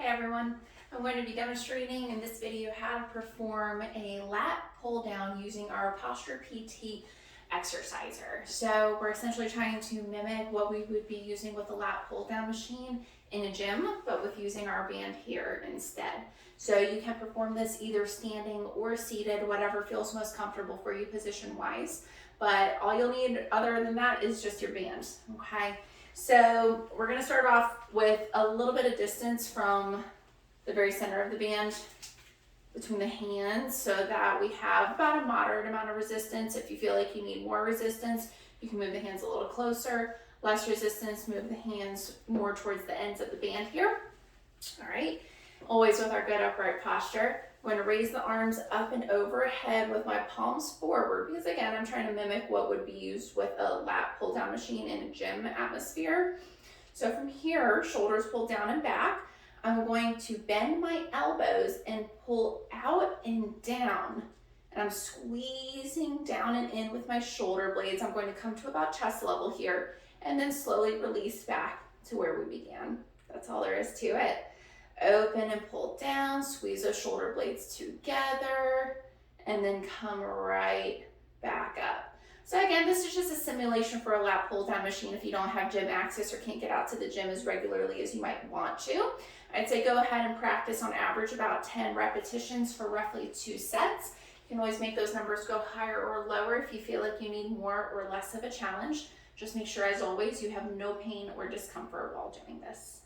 Hey everyone, I'm going to be demonstrating in this video how to perform a lat pull down using our PosturePT exerciser. So we're essentially trying to mimic what we would be using with a lat pull down machine in a gym, but with using our band here instead. So you can perform this either standing or seated, whatever feels most comfortable for you position wise. But all you'll need other than that is just your band, okay? So we're going to start off with a little bit of distance from the very center of the band between the hands so that we have about a moderate amount of resistance. If you feel like you need more resistance, you can move the hands a little closer. Less resistance, move the hands more towards the ends of the band here. All right, always with our good upright posture. I'm going to raise the arms up and overhead with my palms forward because again, I'm trying to mimic what would be used with a lat pull down machine in a gym atmosphere. So from here, shoulders pulled down and back. I'm going to bend my elbows and pull out and down. And I'm squeezing down and in with my shoulder blades. I'm going to come to about chest level here and then slowly release back to where we began. That's all there is to it. Open and pull down, squeeze those shoulder blades together, and then come right back up. So again, this is just a simulation for a lat pull down machine if you don't have gym access or can't get out to the gym as regularly as you might want to. I'd say go ahead and practice on average about 10 repetitions for roughly 2 sets. You can always make those numbers go higher or lower if you feel like you need more or less of a challenge. Just make sure, as always, you have no pain or discomfort while doing this.